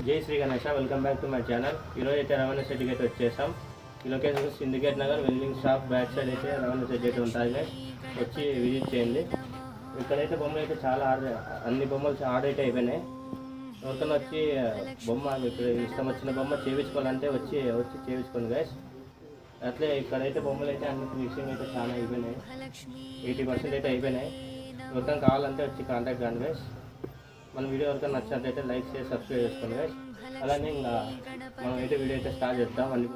జై Shri Ganesha, welcome back to my channel. ఈరోజు అయితే రవాణా సెట్ అయితే వచ్చేసాం. ఈ location Syndicate Nagar welding shop back side అయితే రవాణా సెట్ అయితే ఉంటుంది. వచ్చి విజిట్ చేయండి. ఇక్కడైతే బొమ్మలు అయితే చాలా అన్ని బొమ్మలు ఆర్డర్ అయితే అయిపోయినాయి. ఎవరికైనా వచ్చి బొమ్మ ఇక్కడ ఇష్టం వచ్చిన బొమ్మ చేయించుకోవాలంటే వచ్చి చేయించుకోండి గైస్. అట్లే ఇక్కడైతే బొమ్మలు అయితే అన్ని మిక్సింగ్ అయితే చాలా అయిపోయినాయి. 80% అయితే అయిపోయినాయి. ఎవరికైనా కావాలంటే వచ్చి కాంటాక్ట్ కాండి గైస్. మన వీడియో ఎవరికైనా నచ్చినట్లయితే లైక్ చేసి సబ్స్క్రైబ్ చేసుకోండి గైస్. అలానే ఇంకా మనం అయితే వీడియో అయితే స్టార్ట్ చేద్దాం. అన్ని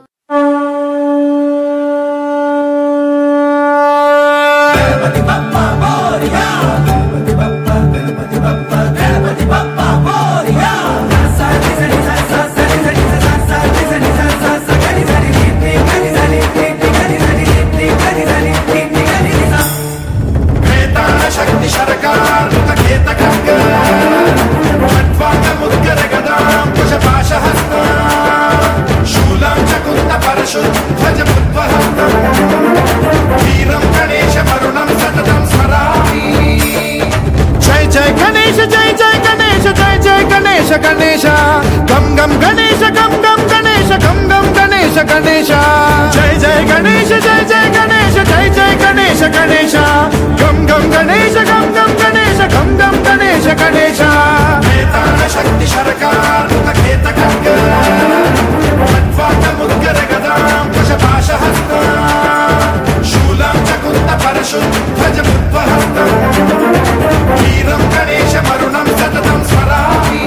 गणेश गम गम गणेश गम गम गणेश गम गम गणेश गणेश जय जय गणेश जय जय गणेश जय जय गणेश गणेश गम गम गणेश गम गम गणेश गम गम गणेश गणेश शक्ति सरकार खेत मुद्गर गदां कुशपाशहस्ता शूलां चकुन्द परशु ध्वज मुद्वहस्तं वीरं गणेश मरुणं सततं स्मरामि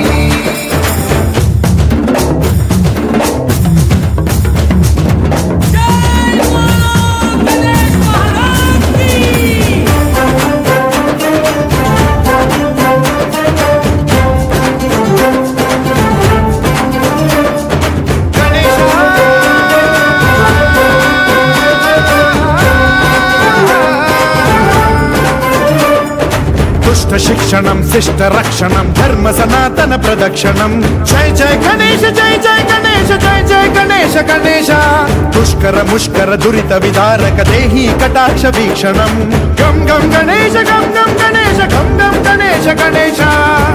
शिक्षणं शिष्ट रक्षणं धर्म सनातन प्रदक्षिणं जय जय गणेश जय जय गणेश जय जय गणेश गणेश दुष्कर मुष्कर दुरित विदारक देहि कटाक्ष वीक्षणं गम गम गणेश गम गम गणेश गम गम गणेश गणेश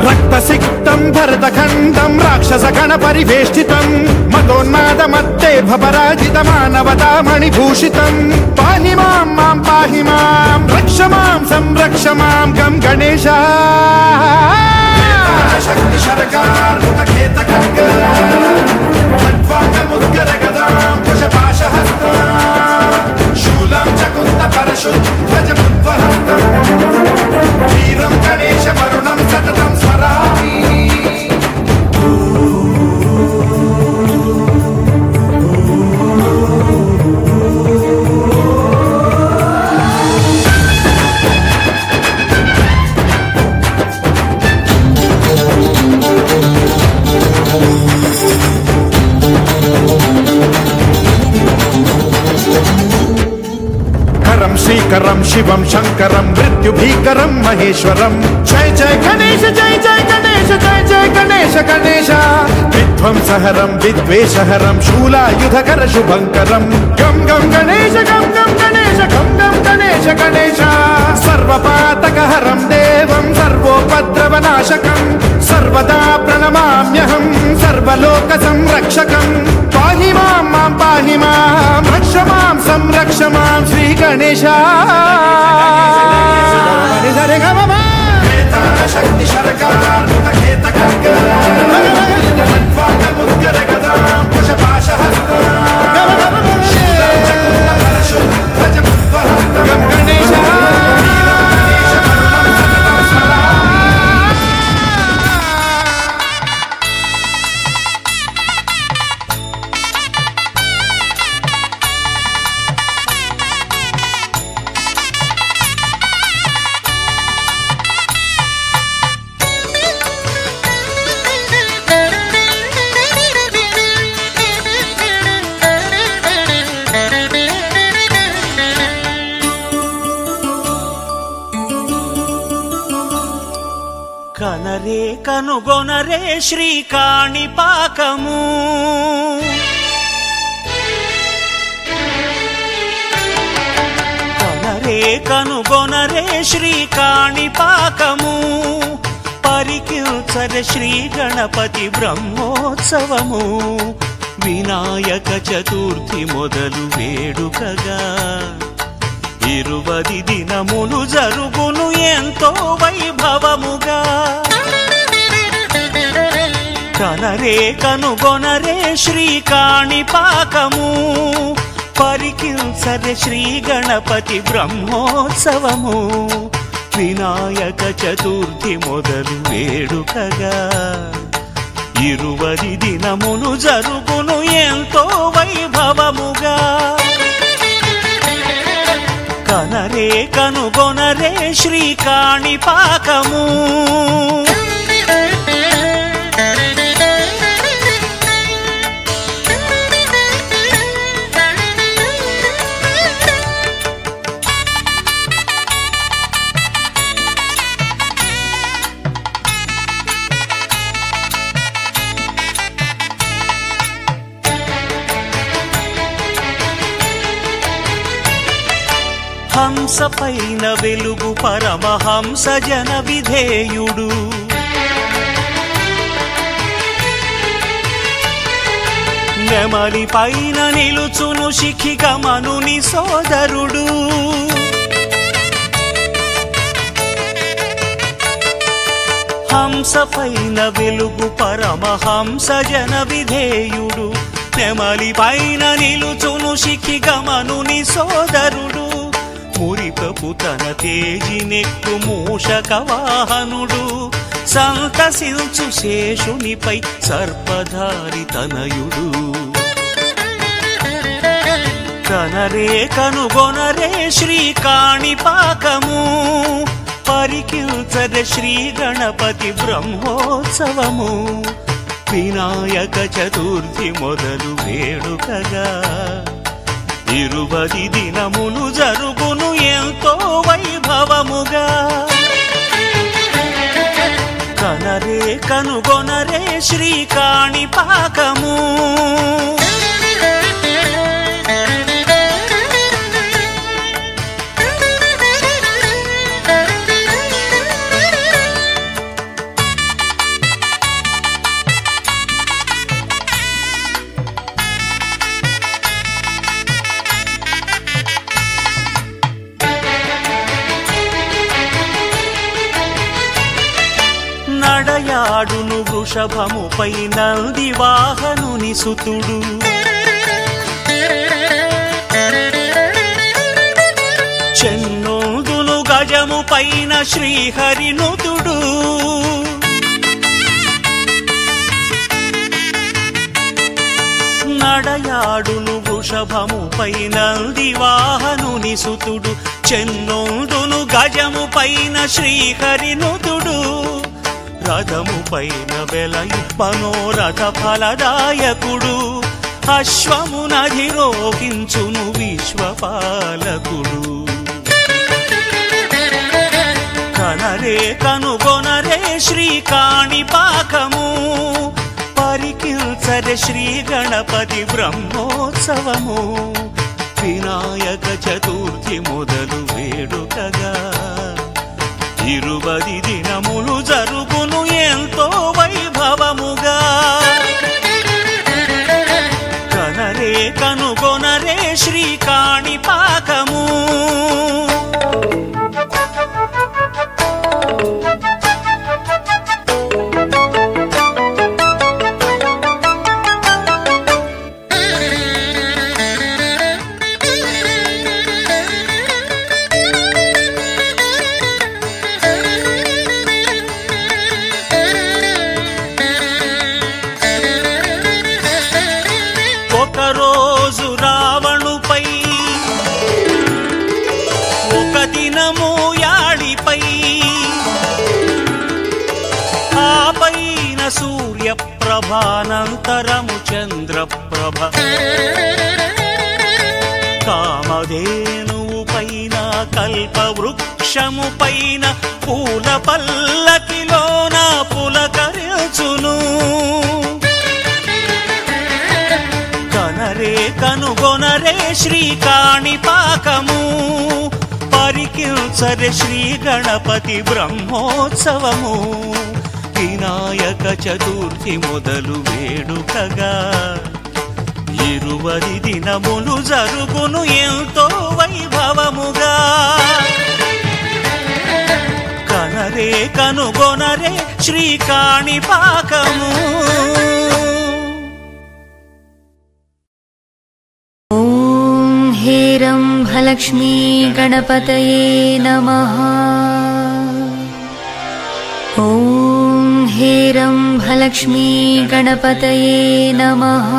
रक्त सिक्तं भरतखण्डं राक्षस गण परिवेष्टितं मदोन्माद मत्ते भपराजित मानवता मणिभूषितं पाहि मां मां पाहि मां रक्ष मां संरक्ष मां गम गणेश शक्ति सरकार खेत मुद्गर गदां कुशपाशहस्ता शूलां चकुन्द परशु ध्वज मुद्वहस्तं वीरं गणेश मरुणं सततं स्मरामि श्रीकरं शिवं शंकरं मृत्युभीकरं महेश्वरं जय जय गणेश जय जय गणेश जय जय गणेश गणेश विध्वंसहरं विद्वेषहरं शूलायुधकर शुभंकरं गम गम गणेश गम गम गणेश गम गम गणेश गणेश सर्वपातकहरं देवं सर्वोपद्रवनाशकं सर्वदा प्रणमाम्यहं सर्वलोकसंरक्षकं पाहि मां मां पाहि मां रक्ष मां संरक्ष मां श्री गणेश शक्ति सरकार खेत मुद्गर गदां कुशपाशहस्ता गणेश కనరే కనుగొనరే శ్రీకాణిపాకము కనరే కనుగొనరే శ్రీకాణిపాకము పరికిల్చర శ్రీ గణపతి బ్రహ్మోత్సవము వినాయక చతుర్థి మొదలు వేడుకగా 20 దినములు జరుగును ఎంతో వైభవముగా కనరే కనుగొనరే శ్రీ కాణిపాకము పరికిల్చర శ్రీ గణపతి బ్రహ్మోత్సవము వినాయక చతుర్థి మొదలు వేడుకగా 20 దినములు జరుగును ఎంతో వైభవముగా కనరే కనుగొనరే శ్రీ కాణిపాకము హంస పైన వెలుగు పరమహంస జన విధేయుడు నెమలి పైన నిలుచును శిఖిగమనుని సోదరుడు హంస పైన వెలుగు పరమహంస జన విధేయుడు నెమలి పైన నిలుచును శిఖిగమనుని సోదరుడు మురిపపు తన తేజినెక్కు మూషక వాహనుడు సంతసించు శేషునిపై సర్పధారి తనయుడు కనరే కనుగొనరే శ్రీ కాణిపాకము పరికిల్చర శ్రీ గణపతి బ్రహ్మోత్సవము వినాయక చతుర్థి మొదలు వేడుకగా 20 దినములు జరుగును ఎంతో వైభవముగా కనరే కనుగొనరే శ్రీ కాణిపాకము నడయాడును వృషభముపై నంది వాహనుని సుతుడు చెన్నోదును గజము పైన శ్రీహరినుతుడు నడయాడును వృషభముపై నంది వాహనుని సుతుడు చెన్నోదును గజము పైన శ్రీహరినుతుడు రథము పైన వెలయు మనోరథ ఫలదాయకుడు అశ్వమునధిరోహించును విశ్వపాలకుడు కనరే కనుగొనరే శ్రీ కాణిపాకము పరికిల్చర శ్రీ గణపతి బ్రహ్మోత్సవము వినాయక చతుర్థి మొదలు వేడుకగా 20 దినములు జరుగును ఎంతో వైభవముగా కనరే కనుగొనరే శ్రీ కాణిపాకము ఒకరోజు రావణుపై ఒక దినము యాడిపై ఆపైన సూర్యప్రభానంతరము చంద్రప్రభ కామధేనువు పైన కల్పవృక్షము పైన పూల పల్లకిలోన పులకరించును కనరే కనుగొనరే శ్రీ కాణిపాకము పరికిల్చర శ్రీ గణపతి బ్రహ్మోత్సవము వినాయక చతుర్థి మొదలు వేడుకగా 20 దినములు జరుగును ఎంతో వైభవముగా కనరే కనుగొనరే శ్రీ కాణిపాకము ఓం హేరంభలక్ష్మీ గణపతయే నమః ఓం హేరంభలక్ష్మీ గణపతయే నమః